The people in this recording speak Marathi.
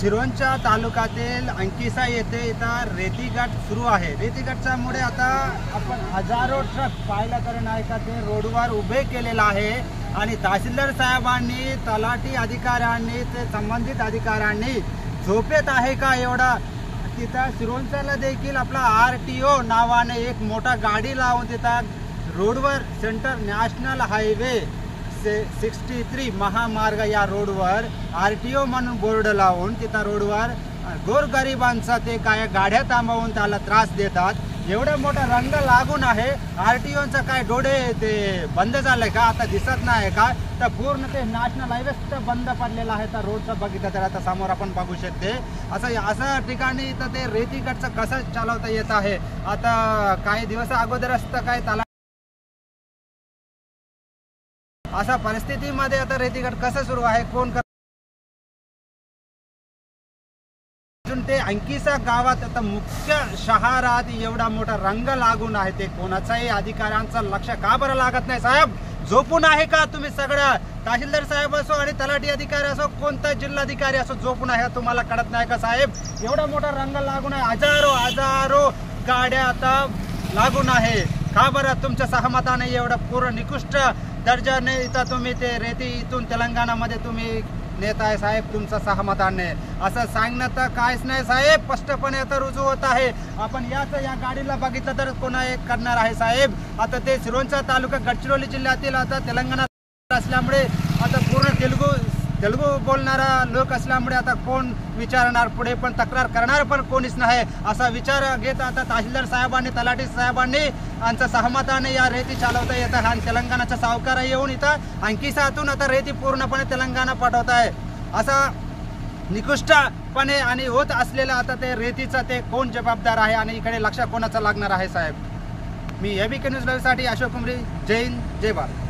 सिरोंचा तालुक्यातील अंकिसा येथे इथं रेतीघाट सुरू आहे। रेतीघाटामुळे आता आपण हजारो ट्रक पाहिला तर नाही का ते रोडवर उभे केलेला आहे आणि तहसीलदार साहेबांनी तलाठी अधिकाऱ्यांनी ते संबंधित अधिकाऱ्यांनी झोपेत आहे का एवढा तिथं सिरोंचाला देखील आपला RTO नावाने एक मोठा गाडी लावून तिथं रोडवर सेंटर नॅशनल हायवे 63 महामार्ग या रोडवर RTO म्हणून बोर्ड लावून तिथं रोडवर गोरगरिबांचा ते काय गाड्या थांबवून त्याला त्रास देतात। एवढा मोठा रंग लागून आहे। RTOचा काय डोळे ते बंद झाले का आता दिसत नाही का? तर पूर्ण ते नॅशनल हायवे बंद पडलेला आहे। तर रोडचं बघितलं तर आता समोर आपण बघू शकते असं ठिकाणी तर ते रेतीघाटचं कसं चालवता येत आहे। आता काही दिवस अगोदरच तर काय त्याला अशा परिस्थितीमध्ये आता रेतीघाट कसं सुरू आहे कोण ते अंकिसा गावात आता मुख्य शहरात एवढा मोठा रंग लागून आहे ते कोणाचाही अधिकाऱ्यांचं लक्ष का बरं लागत नाही? साहेब झोपून आहे का तुम्ही? सगळं तहसीलदार साहेब असो आणि तलाठी अधिकारी असो कोणता जिल्हाधिकारी असो झोपून आहे तुम्हाला कळत नाही का साहेब? एवढा मोठा रंग लागून आहे, हजारो गाड्या आता लागून आहे का बरं? तुमच्या सहमताने एवढं पूर्ण निकृष्ट दर्जाने इथं तुम्ही ते रेती इथून तेलंगणामध्ये तुम्ही नेत आहे साहेब तुमचा सहमताने असं सांगणं तर काहीच नाही साहेब, स्पष्टपणे आता रुजू होत आहे। आपण या गाडीला बघितलं तर कोणा एक करणार आहे साहेब? आता ते सिरोंचा तालुका गडचिरोली जिल्ह्यातील आता तेलंगणा असल्यामुळे आता पूर्ण तेलुगू बोलणारा लोक असल्यामुळे आता कोण विचारणार पुढे, पण तक्रार करणार पण कोणीच नाही असा विचार घेत आता तहसीलदार साहेबांनी तलाठी साहेबांनी यांच्या सहमताने या रेती चालवता येत आहे आणि तेलंगणाचा सावकार येऊन इथं अंकिसातून आता रेती पूर्णपणे तेलंगणा पाठवत आहे। असा निकृष्टपणे आणि होत असलेला आता ते रेतीचं ते कोण जबाबदार आहे आणि इकडे लक्ष कोणाचं लागणार आहे साहेब? मी ABK न्यूज लाईव्हसाठी अशोक कुमरी, जय हिंद जय भारत।